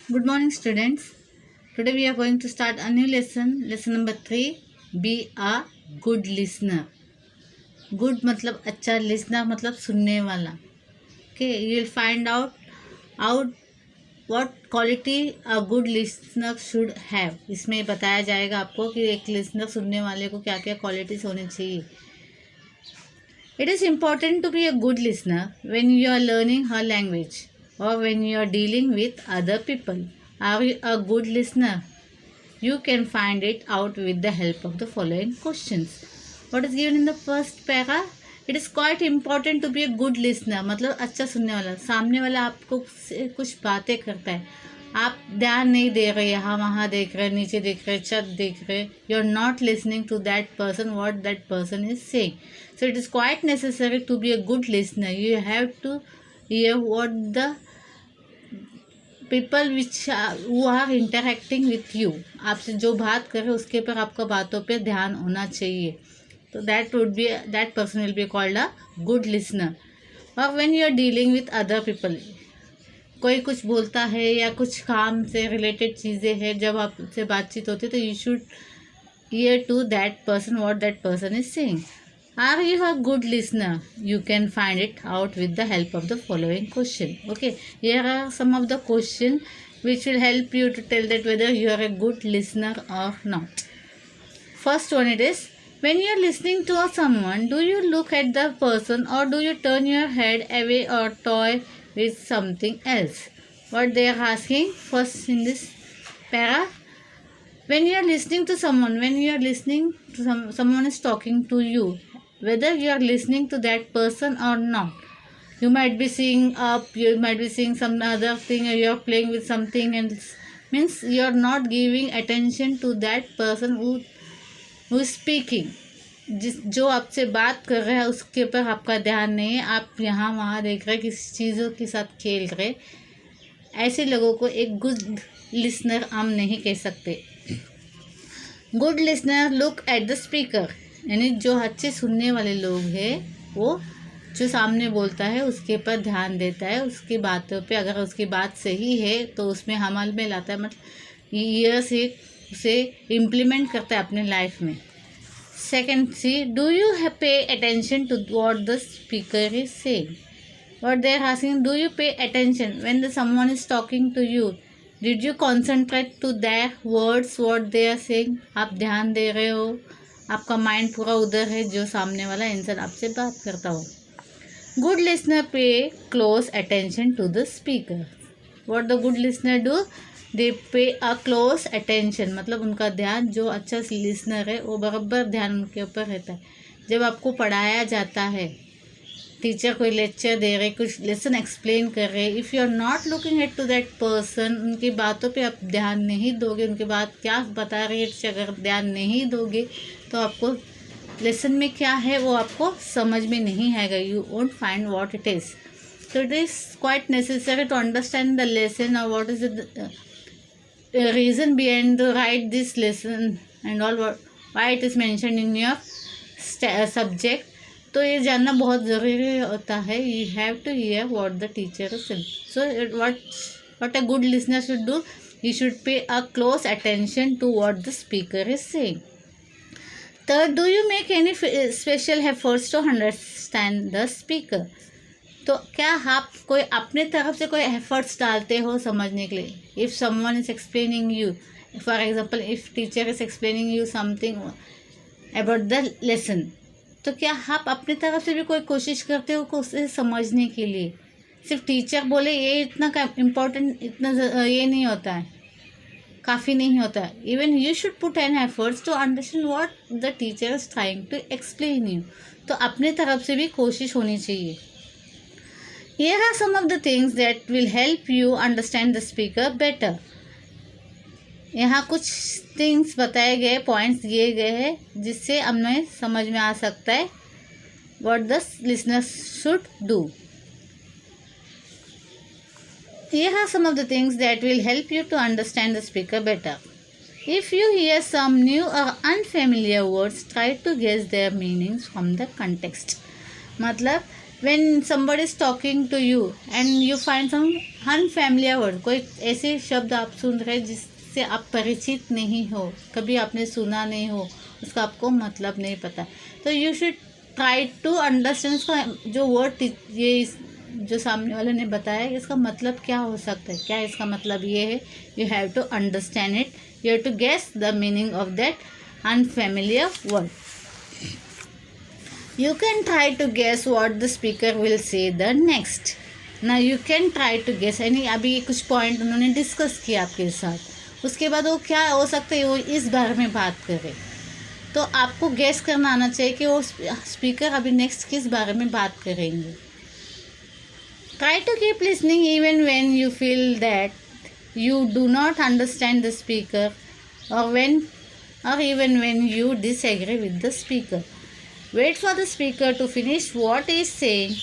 Good morning, students. Today we are going to start a new lesson. Lesson number 3. Be a good listener. Good मतलब अच्छा, listener मतलब सुनने वाला. Okay, you will find out what quality a good listener should have. इसमें बताया जाएगा आपको कि एक listener सुनने वाले को क्या क्या qualities होनी चाहिए. It is important to be a good listener when you are learning her language or when you are dealing with other people. Are you a good listener? You can find it out with the help of the following questions. What is given in the first para? It is quite important to be a good listener. मतलब अच्छा सुनने वाला. सामने वाला आपको कुछ बातें करता है, आप ध्यान नहीं दे रहे, यहाँ वहाँ देख रहे, नीचे देख रहे, छत देख रहे. You are not listening to that person, what that person is saying. So it is quite necessary to be a good listener. You have to hear what the people which who are interacting with you, आपसे जो बात कर रहे उसके पर आपका बातों पे ध्यान होना चाहिए. तो that person will be called a good listener. और when you are dealing with other people, कोई कुछ बोलता है या कुछ काम से रिलेटेड चीज़ें हैं, जब आपसे बातचीत होती है तो you should hear to that person what that person is saying. Are you a good listener? You can find it out with the help of the following question. Okay, here are some of the questions which will help you to tell that whether you are a good listener or not. First one, it is, when you are listening to someone, do you look at the person or do you turn your head away or toy with something else? What they are asking first in this para. When you are listening to someone, when you are listening to someone is talking to you, whether you are listening to that person or not, you might be seeing up, you might be seeing some other thing, or you are playing with something, and means you are not giving attention to that person who is speaking. जो आपसे बात कर रहा है उसके ऊपर आपका ध्यान नहीं है, आप यहाँ वहाँ देख रहे, किसी चीज़ों के साथ खेल रहे. ऐसे लोगों को एक गुड लिसनर हम नहीं कह सकते. Good listener look at the speaker, यानी जो अच्छे सुनने वाले लोग हैं वो जो सामने बोलता है उसके पर ध्यान देता है, उसकी बातों पे अगर उसकी बात सही है तो उसमें अमल में लाता है, मतलब ये से उसे इम्प्लीमेंट करता है अपने लाइफ में. Second see, do you pay attention to what the speaker is saying. What they are asking, do you pay attention when the someone is talking to you. Did you concentrate to their words what they are saying. आप ध्यान दे रहे हो, आपका mind पूरा उधर है जो सामने वाला इंसान आपसे बात करता हो. Good listener pay close attention to the speaker. What the good listener do, they pay a close attention, मतलब उनका ध्यान, जो अच्छा लिसनर है वो बराबर ध्यान उनके ऊपर रहता है. जब आपको पढ़ाया जाता है, टीचर कोई लेक्चर दे रहे, कुछ लेसन एक्सप्लेन कर रहे, if you are not looking at to that person, उनकी बातों पे आप ध्यान नहीं दोगे, उनके बात क्या बता रही है अगर ध्यान नहीं दोगे तो आपको लेसन में क्या है वो आपको समझ में नहीं आएगा. You won't find what it is. तो it is quite necessary to understand the lesson और what is the reason behind the write this lesson and all, why it is mention in your subject. तो ये जानना बहुत ज़रूरी होता है. You have to hear what the teacher is saying. So what a good listener should do, you should pay a close attention to what the speaker is saying. Third, do you make any special efforts to understand the speaker. तो क्या आप कोई अपने तरफ से कोई efforts डालते हो समझने के लिए. If someone is explaining you, for example if teacher is explaining you something about the lesson, तो क्या आप अपने तरफ से भी कोई कोशिश करते हो उसे समझने के लिए. सिर्फ टीचर बोले ये इतना इम्पोर्टेंट, इतना ये नहीं होता है, काफ़ी नहीं होता है. Even you should put an efforts to understand what the teacher is trying to explain you. तो अपने तरफ से भी कोशिश होनी चाहिए. Here are some of the things that will help you understand the speaker better. यहाँ कुछ थिंग्स बताए गए, पॉइंट्स दिए गए हैं जिससे हमें समझ में आ सकता है what the listener should do. Here are some of the things that will help you to understand the speaker better. If you hear some new or unfamiliar words, try to guess their meanings from the context. मतलब when somebody is talking to you and you find some unfamiliar word, कोई ऐसे शब्द आप सुन रहे जिससे आप परिचित नहीं हो, कभी आपने सुना नहीं हो, उसका आपको मतलब नहीं पता, तो you should try to understand इसका जो वर्ड ये जो सामने वाले ने बताया इसका मतलब क्या हो सकता है, क्या इसका मतलब ये है. You have to understand it, you have to guess the meaning of that unfamiliar word. You can try to guess what the speaker will say the next. Now you can try to guess. यानी अभी कुछ point उन्होंने discuss किया आपके साथ, उसके बाद वो क्या हो सकता है, वो इस बारे में बात करे, तो आपको गेस करना आना चाहिए कि वो स्पीकर अभी नेक्स्ट किस बारे में बात करेंगे. Try to keep listening even when you feel that you do not understand the speaker or even when you disagree with the speaker. Wait for the speaker to finish what he is saying.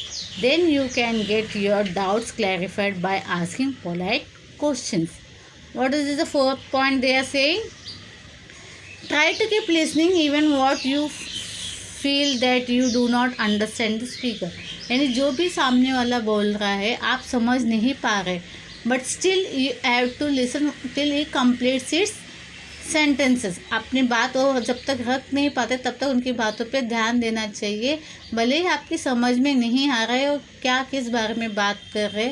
Then you can get your doubts clarified by asking polite questions. What is the fourth point they are saying? Try to keep listening even what you feel that you do not understand the speaker. यानी जो भी सामने वाला बोल रहा है आप समझ नहीं पा रहे, but still you have to listen till he completes its sentences. अपनी बात वो जब तक रख नहीं पाते तब तक उनकी बातों पे ध्यान देना चाहिए, भले ही आपकी समझ में नहीं आ रहा है वो क्या किस बारे में बात कर रहे,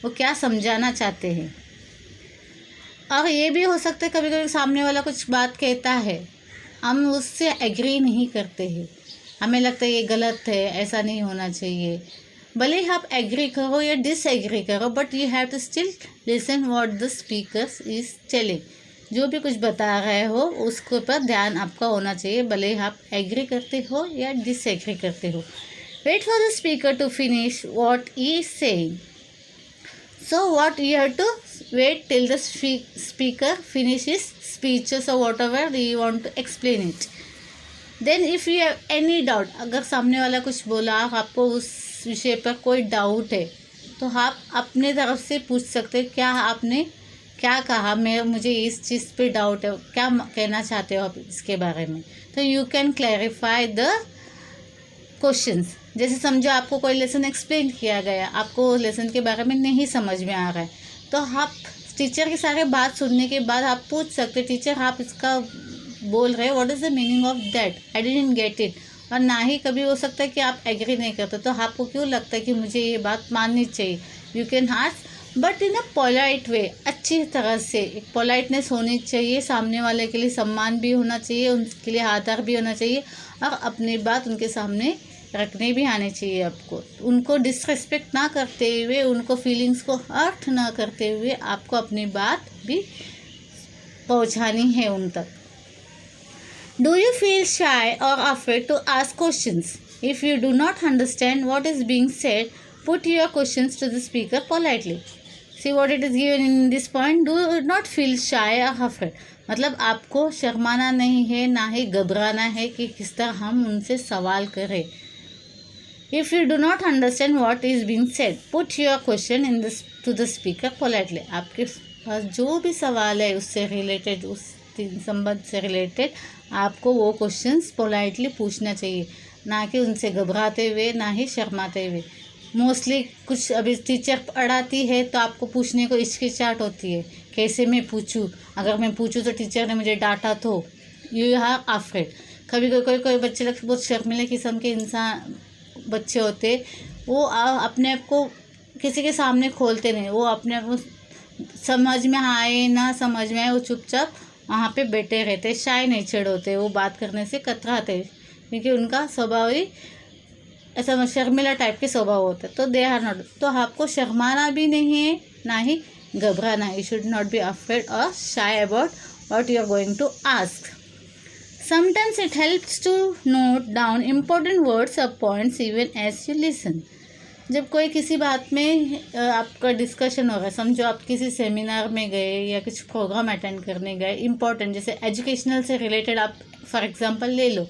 वो क्या समझाना चाहते हैं. और ये भी हो सकता है कभी कभी सामने वाला कुछ बात कहता है, हम उससे एग्री नहीं करते हैं, हमें लगता है ये गलत है, ऐसा नहीं होना चाहिए. भले ही आप एग्री करो या डिसएग्री करो, but you have to still listen what the speaker is telling. जो भी कुछ बता रहे हो उसके ऊपर ध्यान आपका होना चाहिए, भले ही आप एग्री करते हो या डिसएग्री करते हो. Wait for the speaker to finish what he is saying. So what you have to wait till the speaker finish his speeches और whatever you want to explain it. Then if you have any doubt, अगर सामने वाला कुछ बोला आपको उस विषय पर कोई डाउट है तो आप अपने तरफ से पूछ सकते हैं, क्या आपने क्या कहा, मुझे इस चीज़ पे डाउट है, क्या कहना चाहते हो आप इसके बारे में. तो you can clarify the questions. जैसे समझो आपको कोई लेसन एक्सप्लेन किया गया, आपको लेसन के बारे में नहीं समझ में आ रहा है, तो आप टीचर की सारे बात सुनने के बाद आप पूछ सकते, टीचर आप इसका बोल रहे what is the meaning of that, I didn't get it. और ना ही कभी हो सकता है कि आप एग्री नहीं करते, तो आपको क्यों लगता है कि मुझे ये बात माननी चाहिए. You can ask but in a polite way, अच्छी तरह से. एक पोलाइटनेस होनी चाहिए, सामने वाले के लिए सम्मान भी होना चाहिए, उनके लिए आदर भी होना चाहिए, और अपनी बात उनके सामने रखने भी आने चाहिए आपको. उनको डिसरिस्पेक्ट ना करते हुए, उनको फीलिंग्स को हर्ट ना करते हुए आपको अपनी बात भी पहुंचानी है उन तक. Do you feel shy or afraid to ask questions? If you do not understand what is being said, put your questions to the speaker politely. See what it is given in this point. Do not feel shy or afraid. मतलब आपको शर्माना नहीं है, ना ही घबराना है कि किस तरह हम उनसे सवाल करें. If you do not understand what is being said, put your question to the speaker politely. आपके पास जो भी सवाल है उससे रिलेटेड, उस संबंध से रिलेटेड, आपको वो क्वेश्चंस पोलाइटली पूछना चाहिए, ना कि उनसे घबराते हुए, ना ही शर्माते हुए. मोस्टली कुछ अभी टीचर पढ़ाती है तो आपको पूछने को हिचकिचाहट होती है, कैसे मैं पूछूं, अगर मैं पूछूं तो टीचर ने मुझे डांटा तो. You are afraid. कभी कोई बच्चे लोग बहुत शर्मीले किस्म के इंसान बच्चे होते, वो अपने आप को किसी के सामने खोलते नहीं, वो अपने आप को समझ में आए ना समझ में आए वो चुपचाप वहाँ पे बैठे रहते, शाय नेचर होते, वो बात करने से कतराते, क्योंकि उनका स्वभाव ही ऐसा शर्मिला टाइप के स्वभाव होता है. तो दे आर नॉट. तो आपको शर्माना भी नहीं है, ना ही घबराना है. You should not be afraid और shy about what you are going to ask. Sometimes it helps to note down important words और points even as you listen. जब कोई किसी बात में आपका डिस्कशन हो रहा है, समझो आप किसी सेमिनार में गए या कुछ प्रोग्राम अटेंड करने गए, इम्पोर्टेंट जैसे एजुकेशनल से रिलेटेड आप फॉर एग्जांपल ले लो,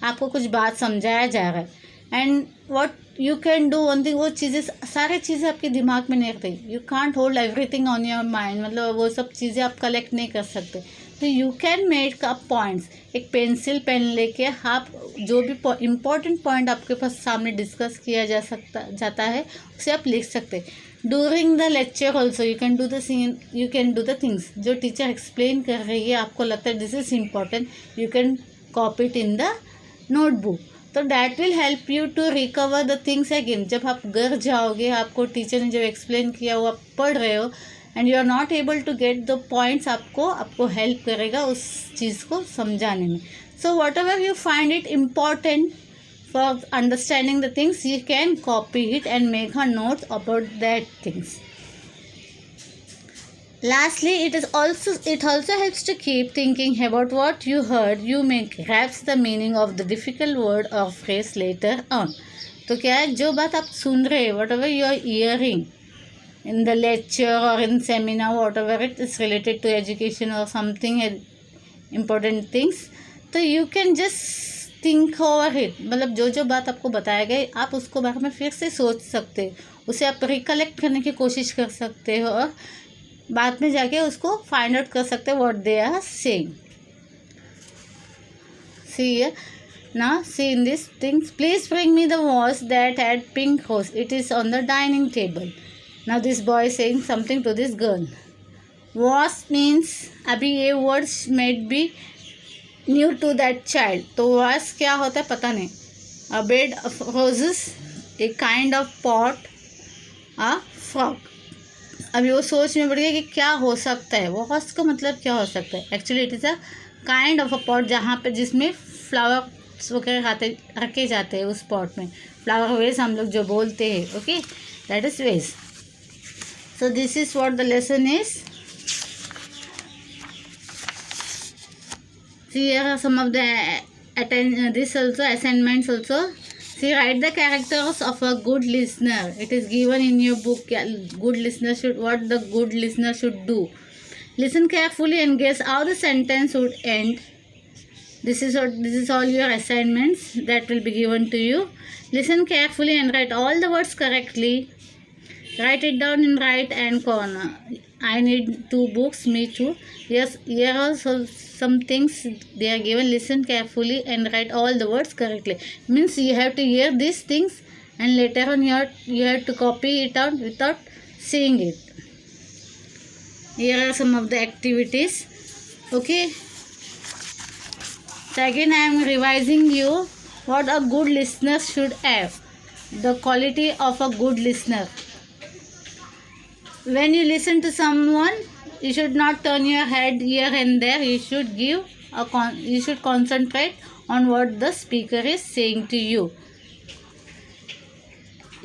आपको कुछ बात समझाया जा रहा है, and what you can do one thing, वो चीज़ें सारी चीज़ें आपके दिमाग में नहीं रहती. You can't hold everything on your mind, मतलब वो सब चीज़ें आप कलेक्ट नहीं कर सकते. तो you can make up points, एक पेंसिल पेन लेके आप जो भी इम्पोर्टेंट पॉइंट आपके पास सामने डिस्कस किया जाता है उसे आप लिख सकते हैं। During the lecture also you can do the things जो टीचर एक्सप्लेन कर रही है, आपको लगता है this is important, you can copy it in the notebook. तो that will help you to recover the things again. जब आप घर जाओगे, आपको टीचर ने जो एक्सप्लेन किया वो आप पढ़ रहे हो and you are not able to get the points, आपको हेल्प करेगा उस चीज़ को समझाने में। So whatever you find it important for understanding the things, you can copy it and make a notes about that things. Lastly, it also helps to keep thinking about what you heard. You may grasp the meaning of the difficult word or phrase later on. तो क्या है, जो बात आप सुन रहे हैं, whatever you are hearing in the lecture or in seminar, whatever it is related to education or something important things, तो you can just think over it. मतलब जो बात आपको बताया गया, आप उसको बारे में फिर से सोच सकते हो, उसे आप रिकलेक्ट करने की कोशिश कर सकते हो और बाद में जाके उसको फाइंड आउट कर सकते हैं what they are saying. See here, now see in these things, please bring me the vase that had pink rose, it is on the dining table. Now this boy is saying something to this girl. Vase means, अभी ये words might be new to that child. तो vase क्या होता है पता नहीं. A bed of roses, a kind of pot, a frog. अभी वो सोच में पड़ गया कि क्या हो सकता है, वो हॉस का मतलब क्या हो सकता है. Actually it is a kind of a pot जहाँ पे जिसमें फ्लावर्स वगैरह रखे जाते हैं. उस पॉट में फ्लावर वेज हम लोग जो बोलते हैं, okay, that is ways. So this is what the lesson is. Here are some of the this also assignments also. See, write the characters of a good listener. It is given in your book. What the good listener should do. Listen carefully and guess how the sentence would end. This is all your assignments that will be given to you. Listen carefully and write all the words correctly. Write it down in right hand corner. I need 2 books. Me too. Yes, here are some things they are given. Listen carefully and write all the words correctly. Means you have to hear these things and later on you have to copy it out without seeing it. Here are some of the activities. Okay. So again I am revising you what a good listener should have. The quality of a good listener. When you listen to someone, you should not turn your head here and there. You should concentrate on what the speaker is saying to you.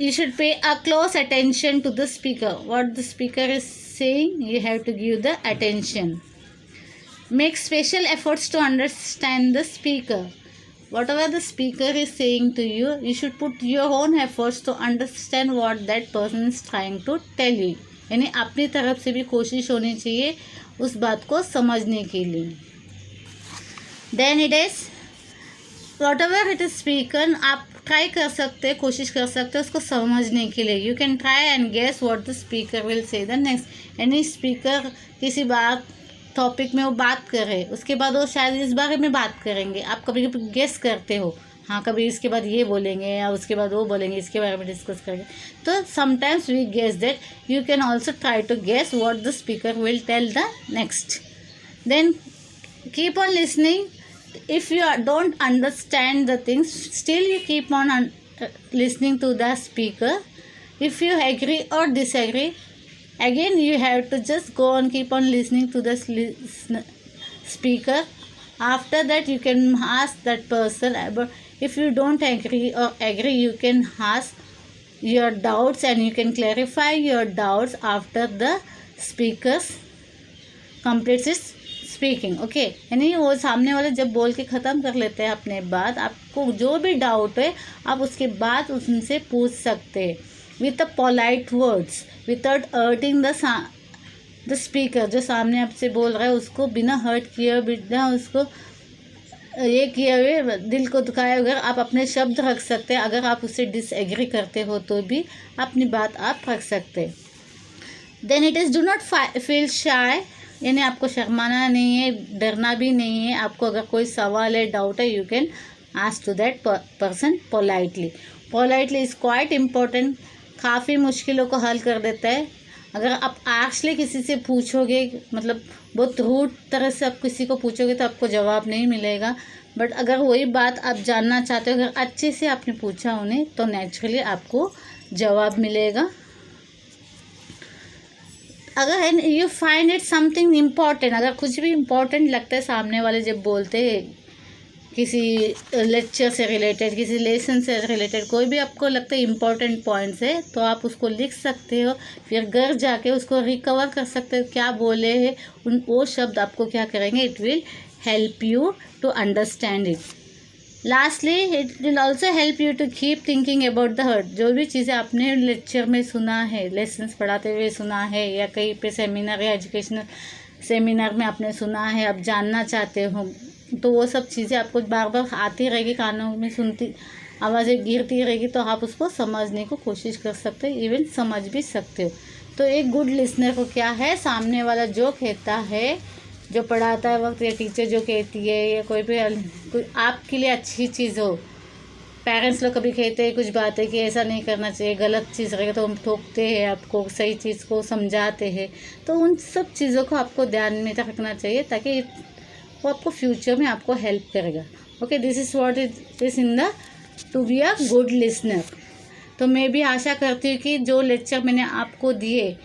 You should pay a close attention to the speaker. What the speaker is saying, you have to give the attention. Make special efforts to understand the speaker. Whatever the speaker is saying to you, you should put your own efforts to understand what that person is trying to tell you. यानी अपनी तरफ से भी कोशिश होनी चाहिए उस बात को समझने के लिए. Then it is whatever it is spoken, आप ट्राई कर सकते हैं, कोशिश कर सकते हैं उसको समझने के लिए. You can try and guess what the speaker will say the next. यानी स्पीकर किसी बात टॉपिक में वो बात कर रहे, उसके बाद वो शायद इस बारे में बात करेंगे. आप कभी कभी गेस करते हो, हाँ कभी इसके बाद ये बोलेंगे या उसके बाद वो बोलेंगे, इसके बारे में डिस्कस करेंगे. तो sometimes we guess that. You can also try to guess what the speaker will tell the next. Then keep on listening. If you don't understand the things, still you keep on listening to the speaker. If you agree or disagree, again you have to just go on, keep on listening to the speaker. After that you can ask that person about, if you don't agree or agree, you can ask your doubts and you can clarify your doubts after the speaker completes his speaking. Okay, यानी वो सामने वाले जब बोल के ख़त्म कर लेते हैं अपने बात, आपको जो भी डाउट है आप उसके बाद उनसे पूछ सकते हैं with a polite words, without hurting the speaker. जो सामने आपसे बोल रहा है उसको बिना हर्ट किए, बिना उसको ये किए हुए, दिल को दुखाए बगैर आप अपने शब्द रख सकते हैं. अगर आप उससे डिसएग्री करते हो तो भी अपनी बात आप रख सकते हैं. Then it is, do not feel shy. यानी आपको शर्माना नहीं है, डरना भी नहीं है। आपको अगर कोई सवाल है, डाउट है, you can ask to that person politely. Politely is quite important, काफ़ी मुश्किलों को हल कर देता है। अगर आप एक्चुअली किसी से पूछोगे, मतलब बहुत रूड तरह से आप किसी को पूछोगे तो आपको जवाब नहीं मिलेगा। बट अगर वही बात आप जानना चाहते हो, अगर अच्छे से आपने पूछा उन्हें, तो नेचुरली आपको जवाब मिलेगा। अगर you find it something important, अगर कुछ भी इम्पॉर्टेंट लगता है सामने वाले जब बोलते हैं, किसी लेक्चर से रिलेटेड, किसी लेसन से रिलेटेड, कोई भी आपको लगता है इम्पॉर्टेंट पॉइंट्स है, तो आप उसको लिख सकते हो। फिर घर जाके उसको रिकवर कर सकते हो, क्या बोले हैं वो शब्द आपको क्या करेंगे, it will help you to understand it. Lastly it will also help you to keep thinking about the hurt. जो भी चीज़ें आपने लेक्चर में सुना है, लेसन्स पढ़ाते हुए सुना है, या कहीं पे सेमिनार या एजुकेशनल सेमिनार में आपने सुना है, आप जानना चाहते हो, तो वो सब चीज़ें आपको बार बार आती रहेगी, कानों में सुनती आवाज़ें गिरती रहेगी, तो आप उसको समझने को कोशिश कर सकते हो, इवन समझ भी सकते हो। तो एक गुड लिसनर को क्या है, सामने वाला जो कहता है, जो पढ़ाता है वक्त, या टीचर जो कहती है, या कोई आपके लिए अच्छी चीज़ हो। पेरेंट्स लोग कभी कहते हैं कुछ बातें कि ऐसा नहीं करना चाहिए, गलत चीज़ रहेगा तो हम टोकते हैं आपको, सही चीज़ को समझाते हैं। तो उन सब चीज़ों को आपको ध्यान में रखना चाहिए, ताकि वो आपको फ्यूचर में आपको हेल्प करेगा। Okay, this is what it is in the to be a good listener. तो मैं भी आशा करती हूँ कि जो लेक्चर मैंने आपको दिए,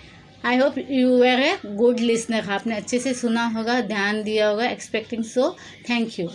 I hope you are a good listener. आपने अच्छे से सुना होगा, ध्यान दिया होगा, एक्सपेक्टिंग सो। Thank you.